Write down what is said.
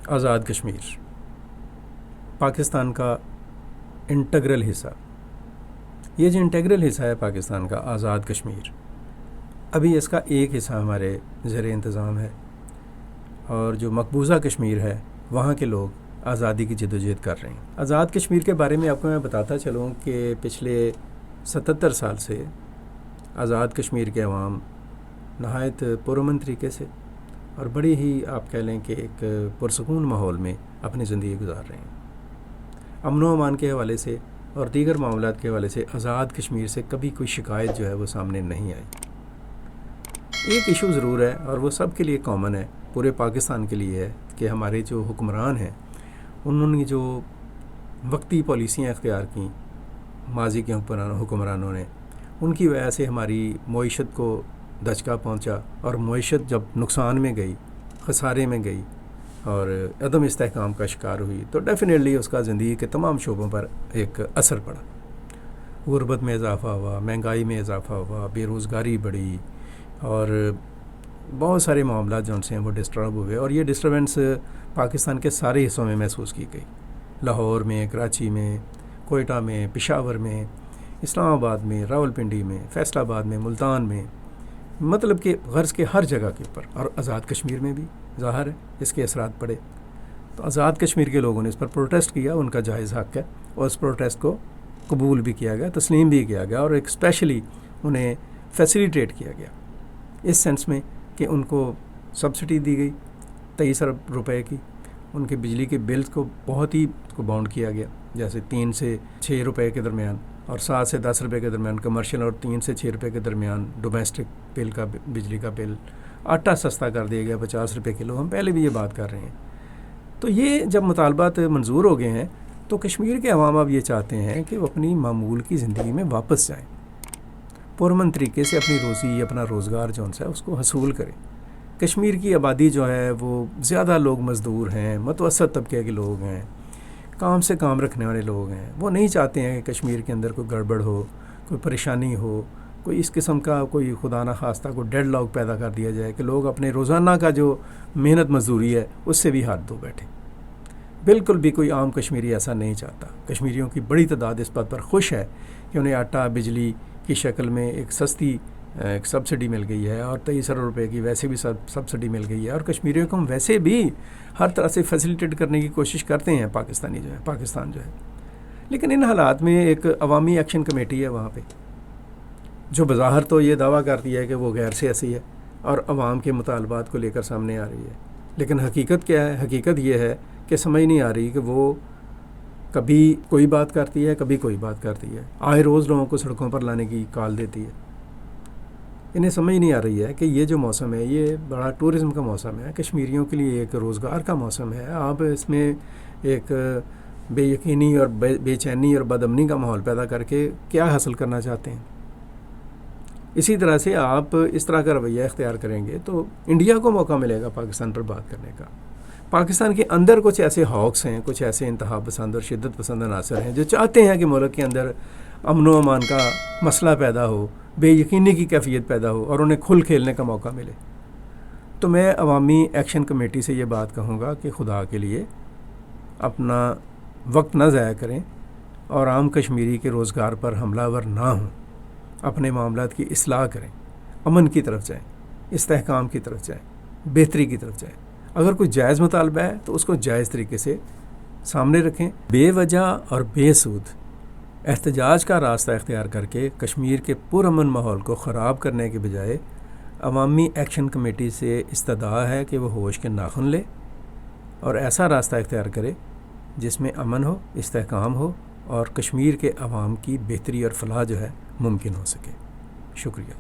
आज़ाद कश्मीर पाकिस्तान का इंटीग्रल हिस्सा। ये जो इंटीग्रल हिस्सा है पाकिस्तान का आज़ाद कश्मीर, अभी इसका एक हिस्सा हमारे ज़ेर इंतज़ाम है और जो मकबूजा कश्मीर है वहाँ के लोग आज़ादी की जदोजहद कर रहे हैं। आज़ाद कश्मीर के बारे में आपको मैं बताता चलूँ कि पिछले 77 साल से आज़ाद कश्मीर के अवाम नहायत पुरअमन तरीके से और बड़ी ही आप कह लें कि एक पुरसकून माहौल में अपनी ज़िंदगी गुजार रहे हैं। अमन व अमान के हवाले से और दीगर मामलात के हवाले से आज़ाद कश्मीर से कभी कोई शिकायत जो है वो सामने नहीं आई। एक इशू ज़रूर है और वो सब के लिए कॉमन है, पूरे पाकिस्तान के लिए है कि हमारे जो हुक्मरान हैं उन्होंने जो वक्ती पॉलिसियाँ इख्तियार की माजी के हुक्मरानों ने, उनकी वजह से हमारी मईशत को दचका पहुंचा और मईशत जब नुकसान में गई, खसारे में गई और अदम इस्तेहकाम का शिकार हुई तो डेफिनेटली उसका ज़िंदगी के तमाम शोबों पर एक असर पड़ा। गुर्बत में इजाफ़ा हुआ, महंगाई में इजाफ़ा हुआ, बेरोज़गारी बढ़ी और बहुत सारे मामला जो उनसे हैं वो डिस्टर्ब हुए और ये डिस्टर्बेंस पाकिस्तान के सारे हिस्सों में महसूस की गई। लाहौर में, कराची में, कोयटा में, पेशावर में, इस्लामाबाद में, रावलपिंडी में, फैसलाबाद में, मुल्तान में, मतलब कि गर्ज़ के हर जगह के ऊपर और आज़ाद कश्मीर में भी ज़ाहिर है इसके असरात पड़े। तो आज़ाद कश्मीर के लोगों ने इस पर प्रोटेस्ट किया, उनका जायज़ हक़ है और उस प्रोटेस्ट को कबूल भी किया गया, तस्लीम भी किया गया और एक स्पेशली उन्हें फैसिलिटेट किया गया इस सेंस में कि उनको सब्सिडी दी गई 23 अरब रुपए की। उनके बिजली के बिल्स को बहुत ही बाउंड किया गया, जैसे 3 से 6 रुपए के दरमियान और 7 से 10 रुपए के दरमियान कमर्शियल और 3 से 6 रुपए के दरमियान डोमेस्टिक बिल का बिजली का बिल। आटा सस्ता कर दिया गया 50 रुपए किलो, हम पहले भी ये बात कर रहे हैं। तो ये जब मुतालबात मंजूर हो गए हैं तो कश्मीर के अवाम अब ये चाहते हैं कि वो अपनी मामूल की ज़िंदगी में वापस जाएँ, पुरअमन तरीके से अपनी रोज़ी, अपना रोज़गार जो है उसको हसूल करें। कश्मीर की आबादी जो है वो ज़्यादा लोग मज़दूर हैं, मतवसत तबके के लोग हैं, काम से काम रखने वाले लोग हैं। वो नहीं चाहते हैं कि कश्मीर के अंदर कोई गड़बड़ हो, कोई परेशानी हो, कोई इस किस्म का कोई खुदा ना खास्ता कोई डेड लॉक पैदा कर दिया जाए कि लोग अपने रोज़ाना का जो मेहनत मजदूरी है उससे भी हाथ धो बैठे। बिल्कुल भी कोई आम कश्मीरी ऐसा नहीं चाहता। कश्मीरियों की बड़ी तादाद इस बात पर खुश है कि उन्हें आटा बिजली की शक्ल में एक सस्ती एक सब्सिडी मिल गई है और 23 अरब रुपये की वैसे भी सब्सिडी मिल गई है और कश्मीरियों को हम वैसे भी हर तरह से फैसिलिटेट करने की कोशिश करते हैं पाकिस्तान जो है। लेकिन इन हालात में एक अवामी एक्शन कमेटी है वहाँ पे जो बज़ाहिर तो ये दावा करती है कि वो गैर सियासी है और अवाम के मुतालबात को लेकर सामने आ रही है, लेकिन हकीकत क्या है? हकीकत ये है कि समझ नहीं आ रही कि वो कभी कोई बात करती है, कभी कोई बात करती है, आए रोज़ लोगों को सड़कों पर लाने की कॉल देती है। इन्हें समझ नहीं आ रही है कि ये जो मौसम है ये बड़ा टूरिज़म का मौसम है, कश्मीरियों के लिए एक रोज़गार का मौसम है। आप इसमें एक बेयकीनी और बेचैनी और बदअमनी का माहौल पैदा करके क्या हासिल करना चाहते हैं? इसी तरह से आप इस तरह का रवैया इख्तियार करेंगे तो इंडिया को मौका मिलेगा पाकिस्तान पर बात करने का। पाकिस्तान के अंदर कुछ ऐसे हॉक्स हैं, कुछ ऐसे इंतहा पसंद और शिद्दत पसंद अनासर हैं जो चाहते हैं कि मुल्क के अंदर अमन व अमान का मसला पैदा हो, बेयकीनी की कैफियत पैदा हो और उन्हें खुल खेलने का मौका मिले। तो मैं अवामी एक्शन कमेटी से ये बात कहूँगा कि खुदा के लिए अपना वक्त ना ज़ाया करें और आम कश्मीरी के रोज़गार पर हमलावर ना हों, अपने मामलात की इस्लाह करें, अमन की तरफ जाएँ, इस्तेहकाम की तरफ जाएँ, बेहतरी की तरफ जाएँ। अगर कोई जायज़ मुतालबा है तो उसको जायज़ तरीके से सामने रखें। बेवजह और बेसूद एहतजाज का रास्ता इख्तियार करके कश्मीर के पुरअमन माहौल को ख़राब करने के बजाय अवामी एक्शन कमेटी से इस्तदा है कि वो होश के नाखुन ले और ऐसा रास्ता इख्तियार करे जिसमें अमन हो, इस्तेहकाम हो और कश्मीर के अवाम की बेहतरी और फलाह जो है मुमकिन हो सके। शुक्रिया।